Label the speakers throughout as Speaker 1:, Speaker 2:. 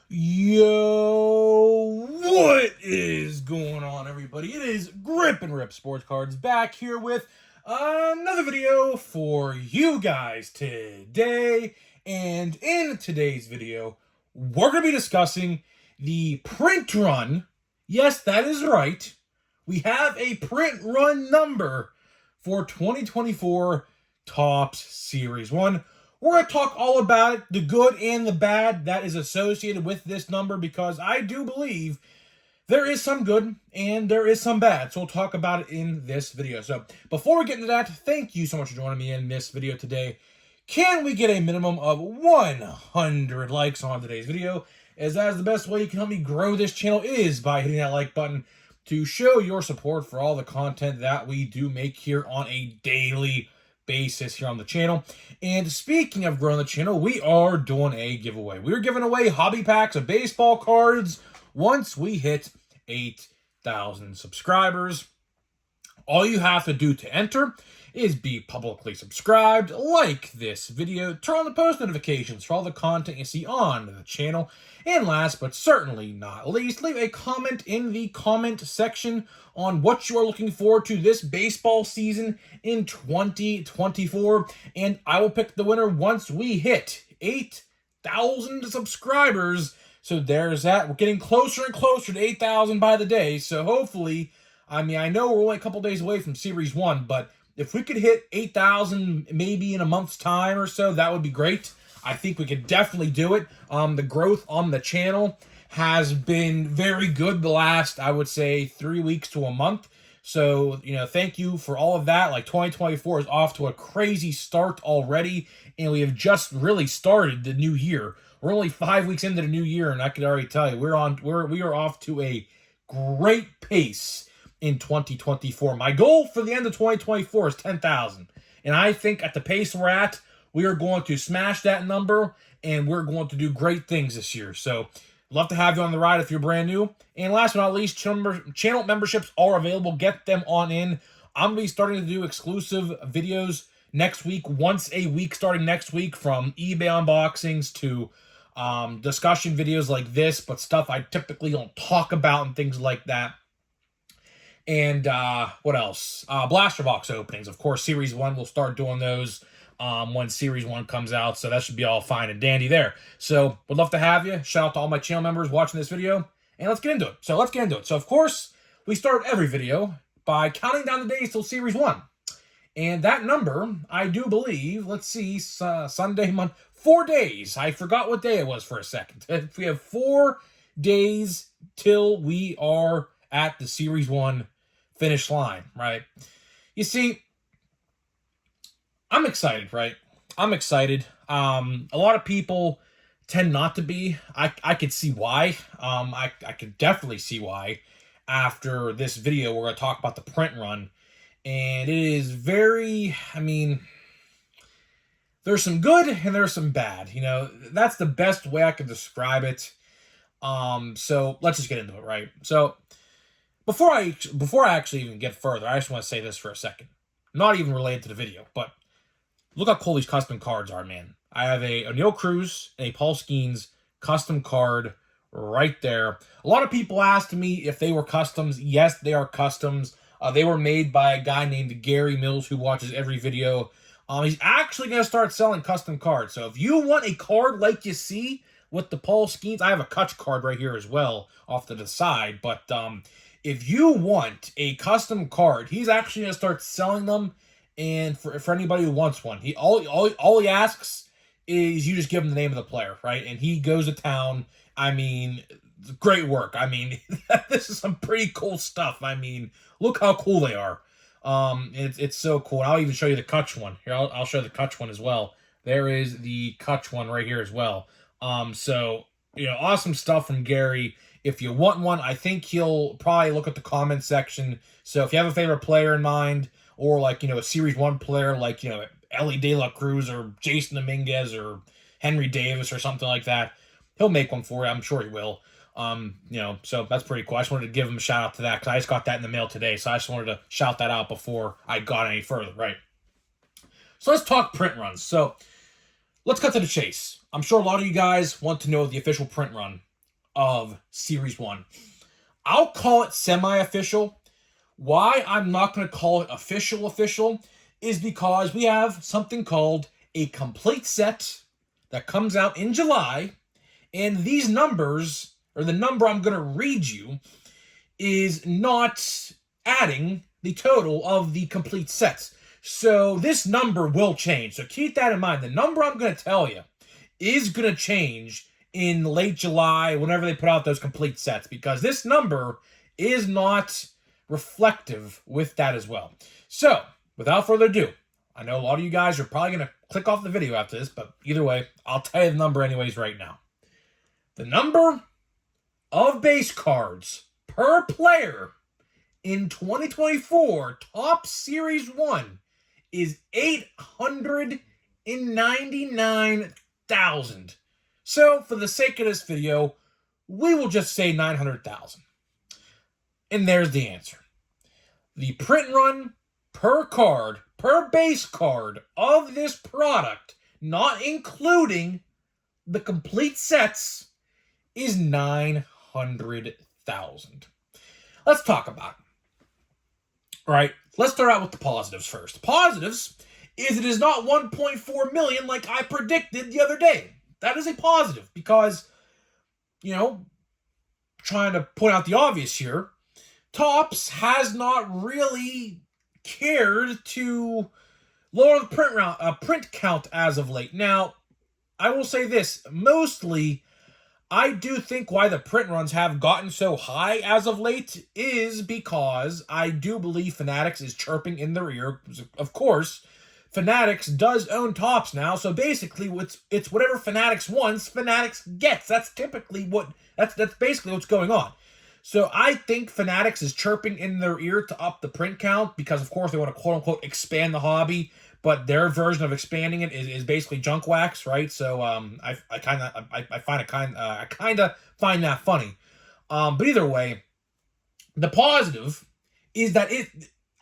Speaker 1: Yo, what is going on, everybody? It is Grip and Rip Sports Cards back here with another video for you guys today. And in today's video, we're going to be discussing the print run. Yes, that is right. We have a print run number for 2024 Topps Series 1. We're going to talk all about it, the good and the bad that is associated with this number, because I do believe there is some good and there is some bad. So we'll talk about it in this video. So before we get into that, thank you so much for joining me in this video today. Can we get a minimum of 100 likes on today's video? As that is the best way you can help me grow this channel, is by hitting that like button to show your support for all the content that we do make here on a daily basis here on the channel. And speaking of growing the channel, we are doing a giveaway. We're giving away hobby packs of baseball cards once we hit 8,000 subscribers. All you have to do to enter is be publicly subscribed, like this video, turn on the post notifications for all the content you see on the channel, and last but certainly not least, leave a comment in the comment section on what you are looking forward to this baseball season in 2024, and I will pick the winner once we hit 8,000 subscribers. So there's that. We're getting closer and closer to 8,000 by the day, so hopefully, I know we're only a couple days away from Series 1, but if we could hit 8,000 maybe in a month's time or so, that would be great. I think we could definitely do it. The growth on the channel has been very good the last, I would say, 3 weeks to a month. So, thank you for all of that. Like, 2024 is off to a crazy start already, and we have just really started the new year. We're only 5 weeks into the new year, and I can already tell you, we are off to a great pace in 2024. My goal for the end of 2024 is 10,000. And I think at the pace we're at, we are going to smash that number, and we're going to do great things this year. So, love to have you on the ride if you're brand new. And last but not least, channel memberships are available. Get them on in. I'm going to be starting to do exclusive videos next week, once a week starting next week, from eBay unboxings to discussion videos like this, but stuff I typically don't talk about and things like that. And what else? Blaster box openings. Of course, Series 1, we'll start doing those when Series 1 comes out. So that should be all fine and dandy there. So would love to have you. Shout out to all my channel members watching this video. And let's get into it. So of course, we start every video by counting down the days till Series 1. And that number, I do believe, let's see, Sunday, Monday, 4 days. I forgot what day it was for a second. We have 4 days till we are at the Series 1 finish line, right? You see, I'm excited, right? I'm excited. A lot of people tend not to be. I could see why. I could definitely see why. After this video, we're going to talk about the print run. And it is very, there's some good and there's some bad. That's the best way I could describe it. So let's just get into it, right? So Before I actually even get further, I just want to say this for a second. Not even related to the video, but look how cool these custom cards are, man. I have a O'Neill Cruz and a Paul Skeens custom card right there. A lot of people asked me if they were customs. Yes, they are customs. They were made by a guy named Gary Mills who watches every video. He's actually going to start selling custom cards. So if you want a card like you see with the Paul Skeens, I have a Kutch card right here as well off to the side, but if you want a custom card, he's actually going to start selling them. And for anybody who wants one, all he asks is you just give him the name of the player, right? And he goes to town. Great work. This is some pretty cool stuff. Look how cool they are. It's so cool. And I'll even show you the Kutch one. Here, I'll show the Kutch one as well. There is the Kutch one right here as well. Awesome stuff from Gary. If you want one, I think he'll probably look at the comment section. So if you have a favorite player in mind, or a Series 1 player like, Ellie De La Cruz or Jason Dominguez or Henry Davis or something like that, he'll make one for you. I'm sure he will. So that's pretty cool. I just wanted to give him a shout out to that because I just got that in the mail today. So I just wanted to shout that out before I got any further, right? So let's talk print runs. So let's cut to the chase. I'm sure a lot of you guys want to know the official print run. of Series 1. I'll call it semi-official. Why I'm not going to call it official is because we have something called a complete set that comes out in July, and these numbers, or the number I'm going to read you, is not adding the total of the complete sets. So this number will change. So keep that in mind. The number I'm going to tell you is going to change in late July, whenever they put out those complete sets, because this number is not reflective with that as well. So, without further ado, I know a lot of you guys are probably going to click off the video after this, but either way, I'll tell you the number anyways right now. The number of base cards per player in 2024 Topps Series 1 is 899,000. So, for the sake of this video, we will just say 900,000. And there's the answer. The print run per card, per base card of this product, not including the complete sets, is 900,000. Let's talk about it. All right, let's start out with the positives first. The positives is it is not 1.4 million like I predicted the other day. That is a positive because, trying to point out the obvious here, Topps has not really cared to lower the print count as of late. Now, I will say this, mostly, I do think why the print runs have gotten so high as of late is because I do believe Fanatics is chirping in their ear. Of course, Fanatics does own Topps now, so basically it's whatever Fanatics wants, Fanatics gets. That's typically that's basically what's going on. So I think Fanatics is chirping in their ear to up the print count because, of course, they want to quote-unquote expand the hobby, but their version of expanding it is basically junk wax, right? So I kind of find that funny. But either way, the positive is that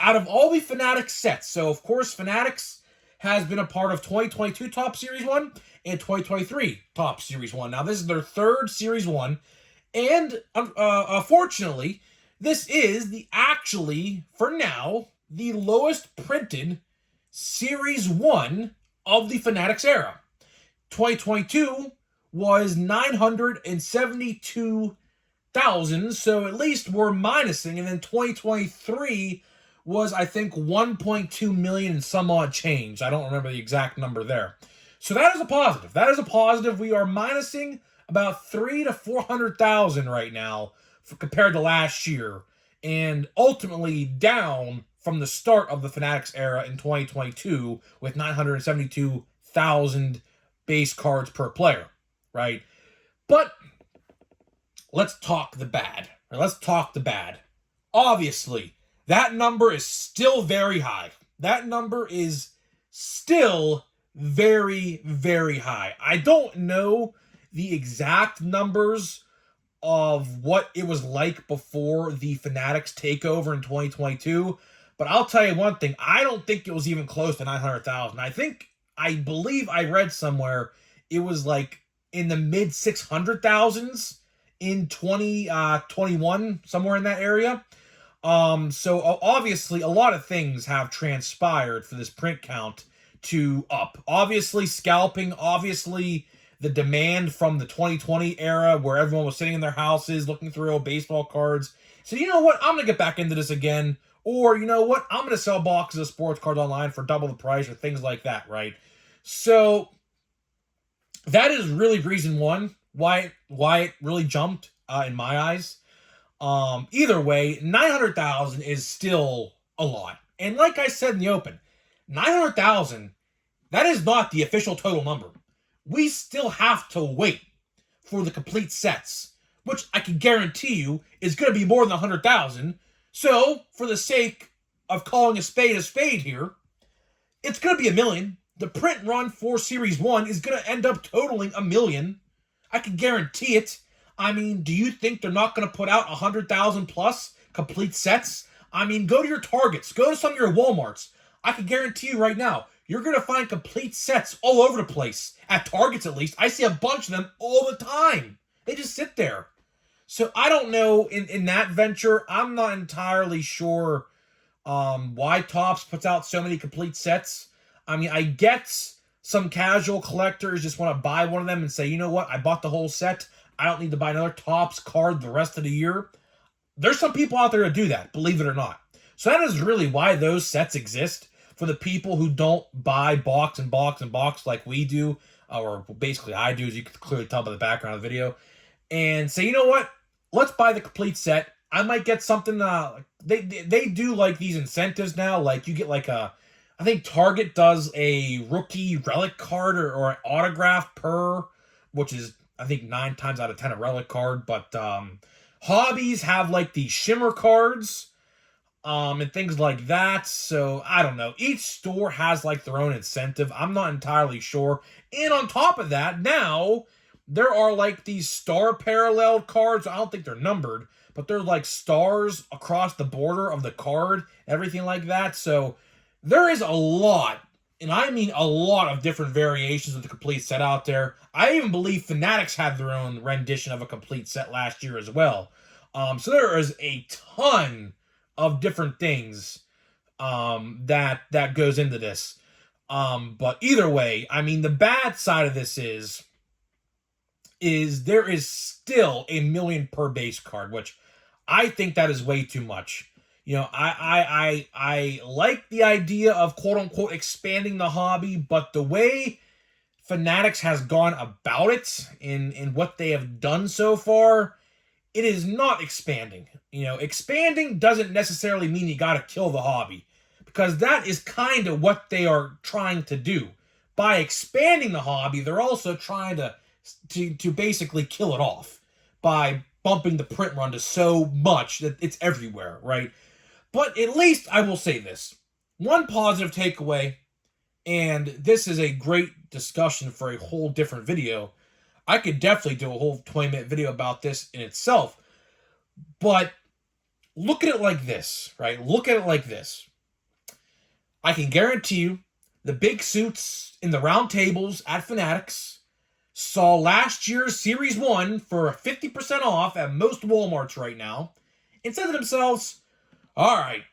Speaker 1: out of all the Fanatics sets, so of course Fanatics has been a part of 2022 Topps Series 1 and 2023 Topps Series 1. Now this is their third Series 1. And, unfortunately, this is actually, for now, the lowest printed Series 1 of the Fanatics era. 2022 was 972,000, so at least we're minusing. And then 2023 was, I think, 1.2 million and some odd change. I don't remember the exact number there. So that is a positive. That is a positive. We are minusing about 300,000 to 400,000 right now compared to last year, and ultimately down from the start of the Fanatics era in 2022 with 972,000 base cards per player, right? But let's talk the bad. Let's talk the bad. Obviously, that number is still very high. That number is still very, very high. I don't know the exact numbers of what it was like before the Fanatics takeover in 2022, but I'll tell you one thing, I don't think it was even close to 900,000. I believe I read somewhere it was like in the mid 600,000s in 2021, somewhere in that area. So obviously a lot of things have transpired for this print count to up. Obviously scalping, obviously the demand from the 2020 era where everyone was sitting in their houses looking through old baseball cards. So you know what? I'm going to get back into this again. Or you know what? I'm going to sell boxes of sports cards online for double the price or things like that, right? So that is really reason one why it really jumped in my eyes. Either way, 900,000 is still a lot. And like I said in the open, 900,000, that is not the official total number. We still have to wait for the complete sets, which I can guarantee you is going to be more than 100,000. So, for the sake of calling a spade here, it's going to be 1 million. The print run for Series 1 is going to end up totaling 1 million. I can guarantee it. I mean, do you think they're not going to put out 100,000 plus complete sets? I mean, go to your Targets. Go to some of your Walmarts. I can guarantee you right now, you're going to find complete sets all over the place. At Targets, at least. I see a bunch of them all the time. They just sit there. So I don't know in that venture. I'm not entirely sure why Topps puts out so many complete sets. I mean, I get some casual collectors just want to buy one of them and say, you know what, I bought the whole set. I don't need to buy another Topps card the rest of the year. There's some people out there to do that, believe it or not. So that is really why those sets exist, for the people who don't buy box and box and box like we do, or basically I do, as you can clearly tell by the background of the video, and say, you know what, let's buy the complete set. I might get something. They do like these incentives now. Like you get like I think Target does a rookie relic card or an autograph per, which is I think 9 times out of 10 a relic card. But hobbies have like the shimmer cards, and things like that. So I don't know. Each store has like their own incentive. I'm not entirely sure. And on top of that, now there are like these star paralleled cards. I don't think they're numbered, but they're like stars across the border of the card, everything like that. So there is a lot, and I mean a lot of different variations of the complete set out there. I even believe Fanatics had their own rendition of a complete set last year as well. So there is a ton of different things that goes into this. But either way, I mean, the bad side of this is there is still a million per base card, which I think that is way too much. You know, I like the idea of quote unquote expanding the hobby, but the way Fanatics has gone about it in what they have done so far, it is not expanding. You know, expanding doesn't necessarily mean you gotta kill the hobby, because that is kind of what they are trying to do. By expanding the hobby, they're also trying to basically kill it off by bumping the print run to so much that it's everywhere, right? But at least I will say this. One positive takeaway, and this is a great discussion for a whole different video. I could definitely do a whole 20-minute video about this in itself. But look at it like this, right? Look at it like this. I can guarantee you the big suits in the round tables at Fanatics saw last year's Series 1 for 50% off at most Walmarts right now and said to themselves, all right,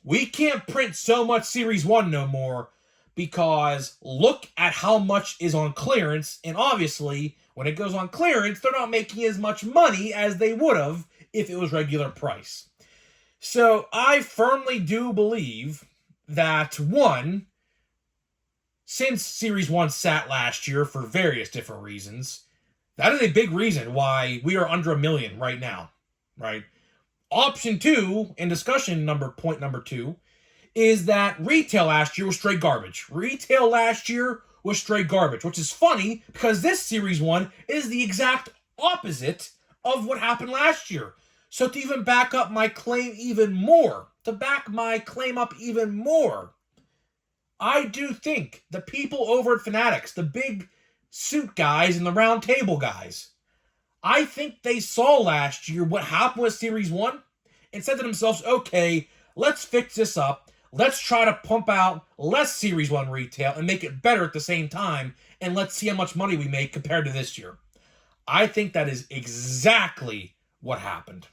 Speaker 1: we can't print so much Series 1 no more, because look at how much is on clearance, and obviously, when it goes on clearance, they're not making as much money as they would have if it was regular price. So I firmly do believe that, one, since Series 1 sat last year for various different reasons, that is a big reason why we are under 1 million right now, right? Option 2, in discussion point number 2, is that retail last year was straight garbage. Retail last year was straight garbage, which is funny because this Series 1 is the exact opposite of what happened last year. So to even back up my claim even more, I do think the people over at Fanatics, the big suit guys and the round table guys, I think they saw last year what happened with Series 1 and said to themselves, okay, let's fix this up. Let's try to pump out less Series 1 retail and make it better at the same time, and let's see how much money we make compared to this year. I think that is exactly what happened.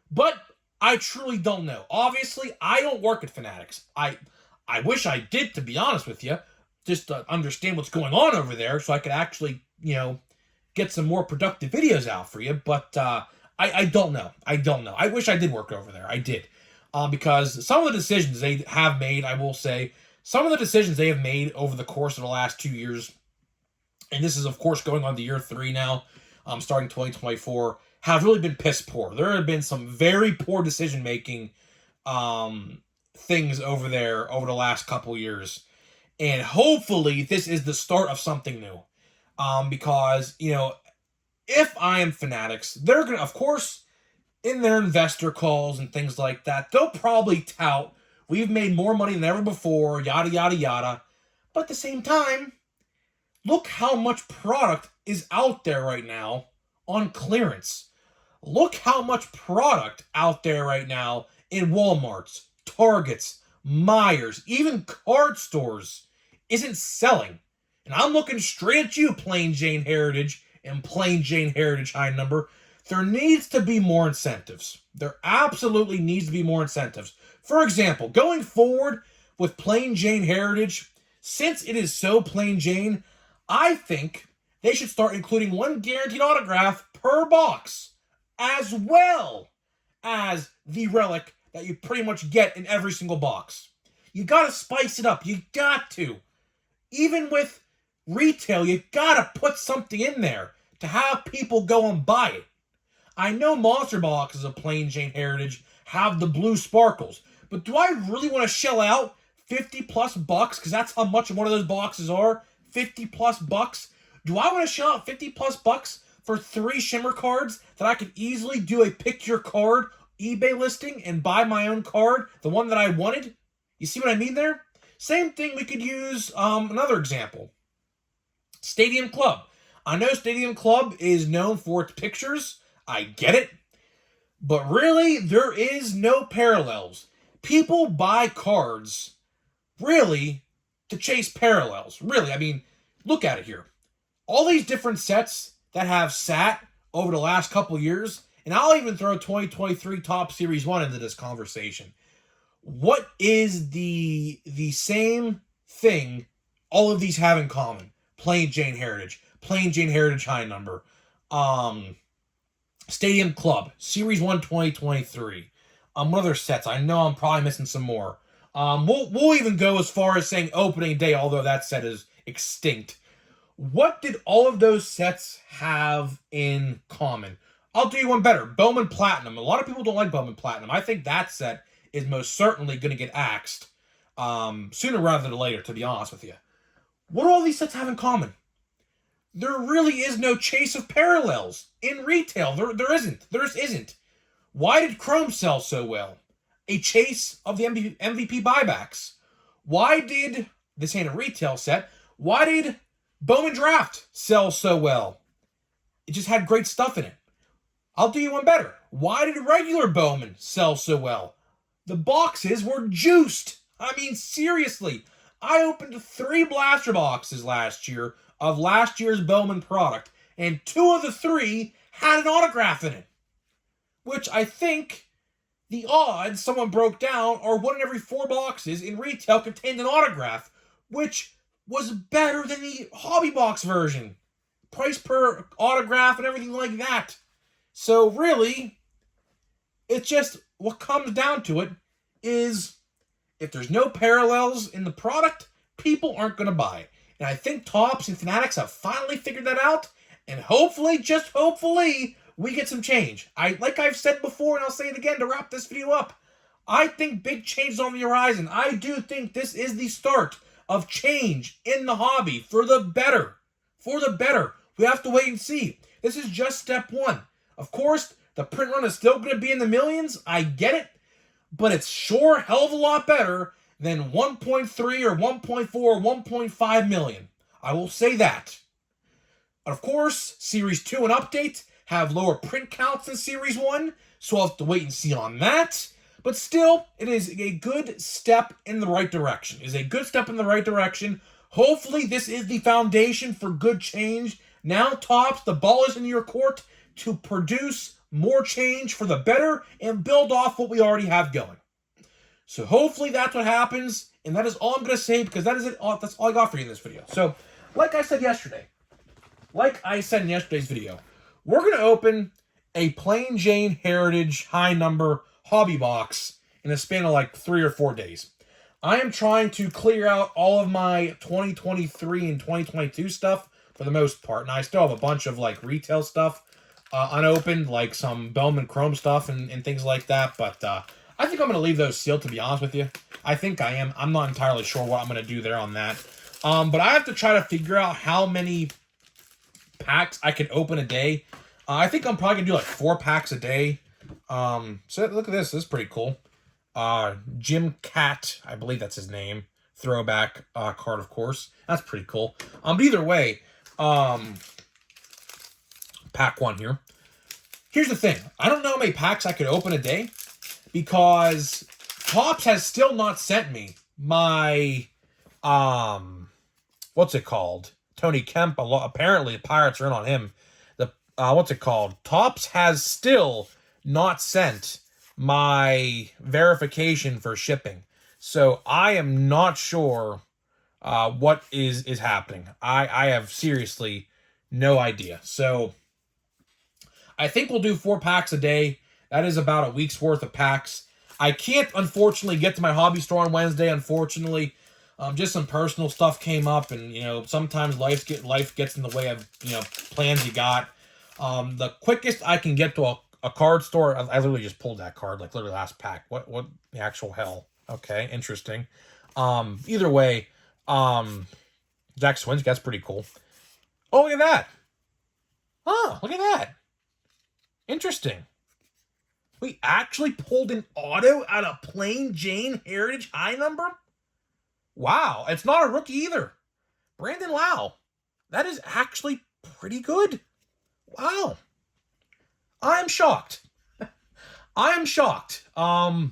Speaker 1: But I truly don't know. Obviously, I don't work at Fanatics. I wish I did, to be honest with you, just to understand what's going on over there so I could actually, get some more productive videos out for you. But I don't know. I wish I did work over there. I did. Because some of the decisions they have made, I will say, some of the decisions they have made over the course of the last 2 years, and this is, of course, going on to year 3 now, starting 2024, have really been piss poor. There have been some very poor decision-making things over there over the last couple years. And hopefully this is the start of something new. Because, if I am Fanatics, they're going to, of course, in their investor calls and things like that, they'll probably tout, we've made more money than ever before, yada, yada, yada. But at the same time, look how much product is out there right now on clearance. Look how much product out there right now in Walmarts, Targets, Myers, even card stores isn't selling. And I'm looking straight at you, Plain Jane Heritage and Plain Jane Heritage High Number. There needs to be more incentives. There absolutely needs to be more incentives. For example, going forward with Plain Jane Heritage, since it is so plain Jane, I think they should start including one guaranteed autograph per box, as well as the relic that you pretty much get in every single box. You gotta spice it up. You got to. Even with retail, you gotta put something in there to have people go and buy it. I know Monster Boxes of Plain Jane Heritage have the blue sparkles, but do I really want to shell out 50 plus bucks? Because that's how much one of those boxes are. 50 plus bucks. Do I want to shell out 50 plus bucks for 3 shimmer cards that I could easily do a pick your card eBay listing and buy my own card, the one that I wanted? You see what I mean there? Same thing, we could use another example. Stadium Club. I know Stadium Club is known for its pictures. I get it. But really, there is no parallels. People buy cards, really, to chase parallels. Really, I mean, look at it here. All these different sets that have sat over the last couple years, and I'll even throw 2023 Top Series 1 into this conversation. What is the same thing all of these have in common? Plain Jane Heritage, Plain Jane Heritage High Number, Stadium Club, Series 1 2023. What other sets? I know I'm probably missing some more. We'll even go as far as saying opening day, although that set is extinct. What did all of those sets have in common? I'll do you one better. Bowman Platinum. A lot of people don't like Bowman Platinum. I think that set is most certainly going to get axed sooner rather than later, to be honest with you. What do all these sets have in common? There really is no chase of parallels in retail. There isn't. There just isn't. Why did Chrome sell so well? A chase of the MVP buybacks. Why did, this ain't a retail set, why did Bowman Draft sell so well? It just had great stuff in it. I'll do you one better. Why did regular Bowman sell so well? The boxes were juiced. I mean, seriously. I opened 3 blaster boxes last year of last year's Bowman product, and 2 of the 3 had an autograph in it. Which I think the odds someone broke down are 1 in every 4 boxes in retail contained an autograph, which was better than the hobby box version. Price per autograph and everything like that. So really, it's just, what comes down to it is, if there's no parallels in the product, people aren't going to buy it. And I think Topps and Fanatics have finally figured that out, and hopefully, just hopefully, we get some change. Like I've said before, and I'll say it again to wrap this video up, I think big change is on the horizon. I do think this is the start of change in the hobby for the better. For the better. We have to wait and see. This is just step 1. Of course, the print run is still going to be in the millions. I get it. But it's sure hell of a lot better than 1.3 or 1.4 or 1.5 million. I will say that. Of course, Series 2 and updates have lower print counts than Series 1, so I'll have to wait and see on that. But still, it is a good step in the right direction. It is a good step in the right direction. Hopefully, this is the foundation for good change. Now, Topps, the ball is in your court to produce more change for the better and build off what we already have going. So hopefully that's what happens, and that is all I'm going to say, because that is it. That's all I got for you in this video. So, like I said in yesterday's video, we're going to open a Plain Jane Heritage High Number hobby box in a span of like 3 or 4 days. I am trying to clear out all of my 2023 and 2022 stuff for the most part, and I still have a bunch of like retail stuff unopened, like some Bowman Chrome stuff and things like that, but I think I'm going to leave those sealed, to be honest with you. I think I am. I'm not entirely sure what I'm going to do there on that. But I have to try to figure out how many packs I can open a day. I think I'm probably going to do like 4 packs a day. So look at this. This is pretty cool. Jim Cat, I believe that's his name. Throwback card, of course. That's pretty cool. But either way, pack 1 here. Here's the thing. I don't know how many packs I could open a day, because Topps has still not sent me my, what's it called? Tony Kemp. Apparently, the Pirates are in on him. what's it called? Topps has still not sent my verification for shipping. So I am not sure what is happening. I have seriously no idea. So I think we'll do 4 packs a day. That is about a week's worth of packs. I can't, unfortunately, get to my hobby store on Wednesday, unfortunately. Just some personal stuff came up, and, sometimes life gets in the way of, plans you got. The quickest I can get to a card store, I literally just pulled that card, like, literally last pack. What the actual hell? Okay, interesting. Either way, Jack Swinsky, that's pretty cool. Oh, look at that. Oh, look at that. Interesting. We actually pulled an auto out of Plain Jane Heritage high number? Wow, it's not a rookie either. Brandon Lau. That is actually pretty good. Wow. I am shocked. I am shocked. I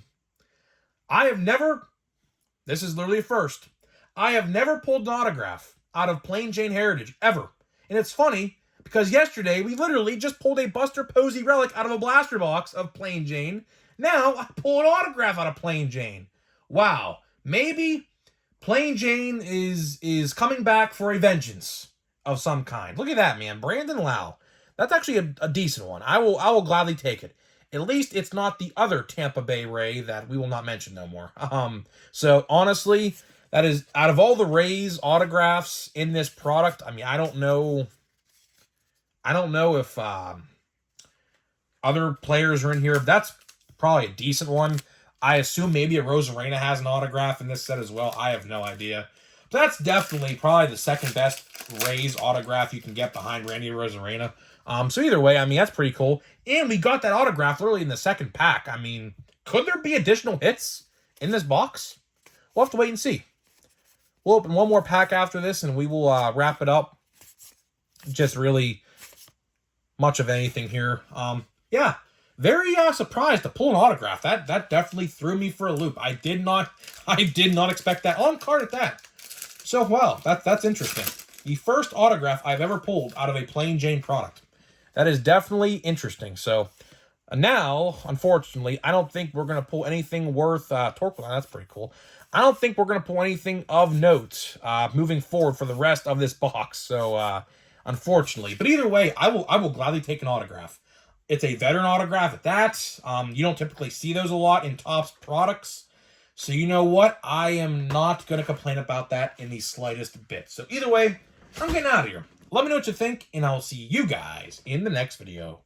Speaker 1: have never, this is literally a first, I have never pulled an autograph out of Plain Jane Heritage, ever. And it's funny, because yesterday we literally just pulled a Buster Posey relic out of a blaster box of Plain Jane. Now I pull an autograph out of Plain Jane. Wow. Maybe Plain Jane is coming back for a vengeance of some kind. Look at that, man. Brandon Lau. That's actually a decent one. I will gladly take it. At least it's not the other Tampa Bay Ray that we will not mention no more. So honestly, that is, out of all the Rays autographs in this product, I mean, I don't know if other players are in here. That's probably a decent one. I assume maybe a Rosarena has an autograph in this set as well. I have no idea. But that's definitely probably the second best Rays autograph you can get behind Randy Rosarena. So either way, I mean, that's pretty cool. And we got that autograph literally in the second pack. I mean, could there be additional hits in this box? We'll have to wait and see. We'll open one more pack after this, and we will wrap it up. Just really much of anything here. Yeah, very surprised to pull an autograph. That definitely threw me for a loop. I did not expect that on card at that. So wow, that's interesting. The first autograph I've ever pulled out of a Plain Jane product. That is definitely interesting. So now, unfortunately, I don't think we're gonna pull anything worth Torquil. That's pretty cool. I don't think we're gonna pull anything of note moving forward for the rest of this box. So unfortunately, but either way, I will gladly take an autograph. It's a veteran autograph at that. You don't typically see those a lot in Topps products. So you know what? I am not going to complain about that in the slightest bit. So either way, I'm getting out of here. Let me know what you think, and I'll see you guys in the next video.